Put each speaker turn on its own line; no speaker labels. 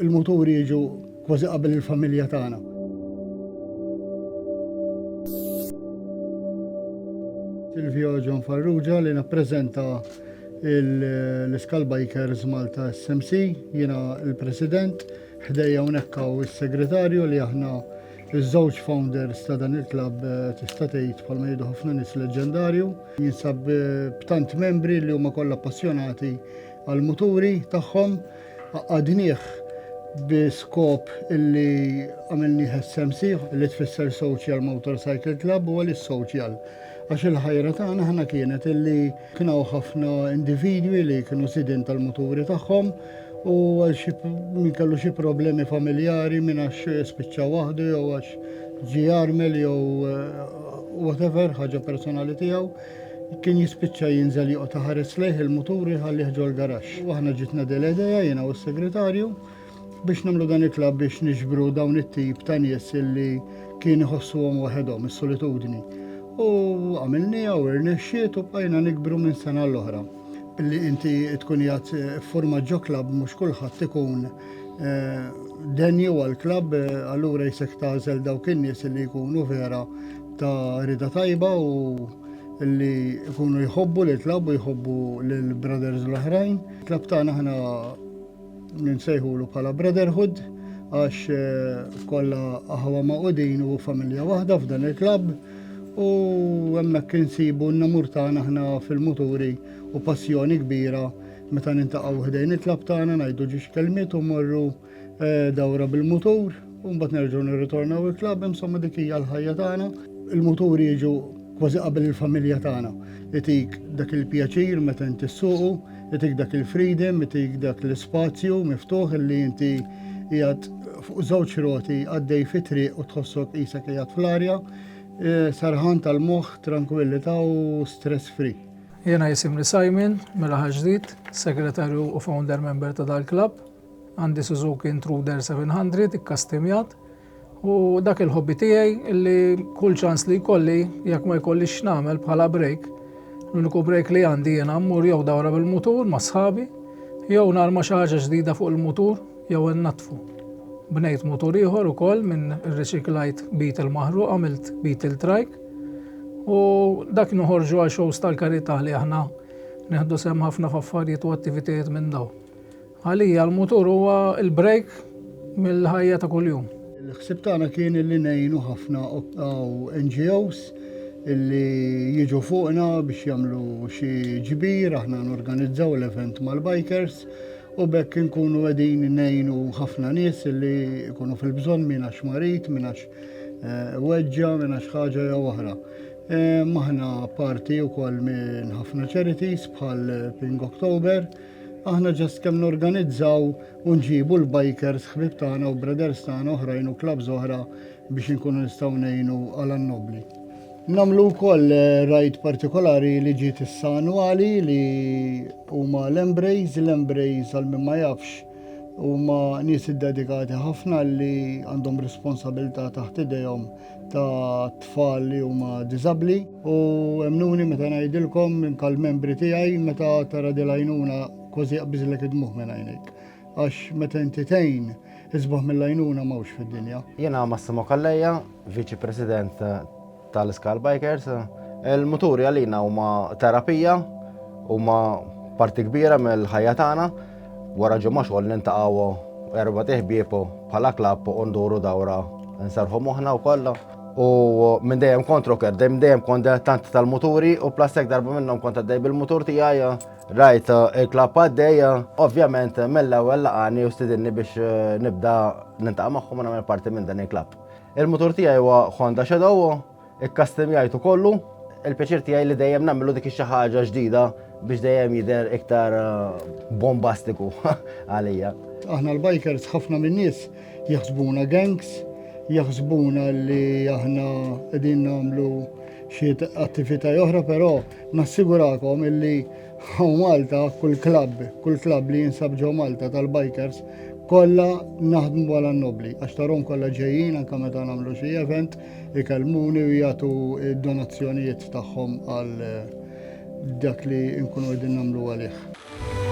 il-muturi jiġu kważi qabel il-familja tagħna. Silvio John Farrugia li nappreżenta l-Skull Bikers Malta SMC, jiena il-President, ħdejja hawnhekk hawn is-Segretarju li aħna iż-żewġ founders ta' dan il-klabb tista' tgħid bħalma jgħidu ħafna nies leġendarju. Jinsab b'tant membri li huma kollha appassjonati għall-muturi tagħhom, għadnieh bi-skop illi għamilnieh SMC li tfisser Social Motorcycle Club u għal-social. Għax il-ħajra tagħna ħana kienet illi kienu ħafna individwi li kienu sidin tal-muturi tagħhom u min kellu xi problemi familjari minn għax spiċċa waħdu jew għax ġie jarmel jew whatever ħaġa personali tiegħu kien jispiċċa jinżel joqgħod ħares lejh il-muturi ħallih ġol l-garaxx. U aħna ġitna dil-idea jiena u s-segretarju biex nagħmlu dan il-klabb biex niġbru dawn it-tip ta' nies illi kien iħossuhom waħedhom is-solitudni. U għamilniha u rnexxiet u bqajna nikbru minn sena l-oħra. Billi inti tkun jgħat forma ġo klabb mhux kulħadd ikun denju għall-klabb, allura jsek tagħżel dawk in-nies li jkunu vera ta' rida tajba u li jkunu jħobbu lill-klabb u jħobbu lill-brothers l-oħrajn. Il-klabb tagħna aħna ninsejħulu bħala Brotherhood għax kollha aħwa maqudin u familja waħda f'dan il-klabb. U hemmhekk insibu n-namur tagħna aħna fil-muturi u passjoni kbira meta nintaqgħu ħdejn il-klabb tagħna ngħidu ġiex kelmiet u mmorru dawra bil-mutur u mbagħad nerġgħu nirritornaw il-klabb, insomma dik hija l-ħajja tagħna. Il-muturi jiġu kważi qabel il-familja tagħna. Itik dak il-pjaċir meta inti ssuqu, itik dak il-freedom, itik dak l-ispazju miftuħ li inti qiegħed fuq żewġ roti għaddej fit-triq u tħossok qisek qiegħed fl-arja. Sarħan tal-moħħ, tranquillità u stress free.
Jena jisimni Simon, mela ħaġdid, segretarju u founder member ta' dal-klabb. Għandi Suzuki Intruder 700 ikkastimjat u dak il-hobby tiegħi illi kull ċans li jkolli jekk ma jkollix nagħmel bħala break. L-uniku break li għandi jiena mmur jew dawra bil-mutur ma' sħabi, jew narma xi ħaġa ġdida fuq il-mutur jew innatfu. Bnejt mutur ieħor ukoll minn irriċiklajt Beetle maħruq, għamilt Beetle trike u dak noħorġu għal shows tal-karità li aħna neħdu sehem ħafna f'affarijiet u attivitajiet minn dawn. Għalija l-mutur huwa l-break mill-ħajja ta' kuljum.
Il-ħsieb tagħna kien illi ngħinu ħafna NGOs illi jiġu fuqna biex jagħmlu xi ġbir, aħna norganizzaw l-event mal-bikers. U bekk nkunu għedin nejnu ħafna nies li jkunu fil-bżonn minn għax marit, minn għax weġġa, minn għax ħaġa jew oħra. Maħna parti wkoll minn ħafna charities bħal Pink October. Aħna ġast kemm norganizzaw u nġibu l-bikers ħbib tagħna u brothers tagħna oħrajn u klabs oħra biex inkunu nistgħu ngħinu għall-annobli. Namlu wkoll rajt partikolari li ġiet issa annwali li huma l-Embrace għal min ma jafx huma nies iddedikati ħafna li għandhom responsabilità taħt idejhom ta' tfal li huma diżabbli u hemmnuni meta ngħidilkom minkal membri tiegħi meta tara dil-għajnuna kważi jaqbiżlek id-dmuħ minn għajnejk. Għax meta inti tgħin isbaħ mill-għajnuna m'hawnx fid-dinja.
Jiena Massimo Kallejja, Viċi President tal-Skull Bikers. Il-muturi għalina huma terapija, huma parti kbira mill-ħajja tagħna. Wara ġimgħa xogħol nintaqgħu erba' ħbiebu bħala klabb u nduru dawra nsarħu moħħna wkoll. U minn dejjem kont rocker, dejjem kont dilettant tal-muturi u plastek darba minnhom kont għaddej bil-mutur tiegħi rajt il-klabb għaddej. Ovvjament mill-ewwel laqani u stidinni biex nibda nintaqa' magħhom u nagħmel parti minn dan il-klabb. Il-mutur tiegħi huwa Honda Shadow, ikkastimjajtu kollu, il-pjaċir tiegħi li dejjem nagħmlu dik xi ħaġa ġdida biex dejjem jidher iktar bombastiku għalija.
Aħna l-bikers ħafna min-nies jaħsbuna gangs, jaħsbuna li aħna qegħdin nagħmlu xi attività oħra, però nassigurakom illi Malta kull klabb li jinsab ġew Malta tal-bikers kollha naħdmu għal annobli għax tarhom kollha ġejjin anke meta nagħmlu xi event ikellmuni u jagħtu d-donazzjonijiet tagħhom għal dak li nkunu qegħdin nagħmlu għalih.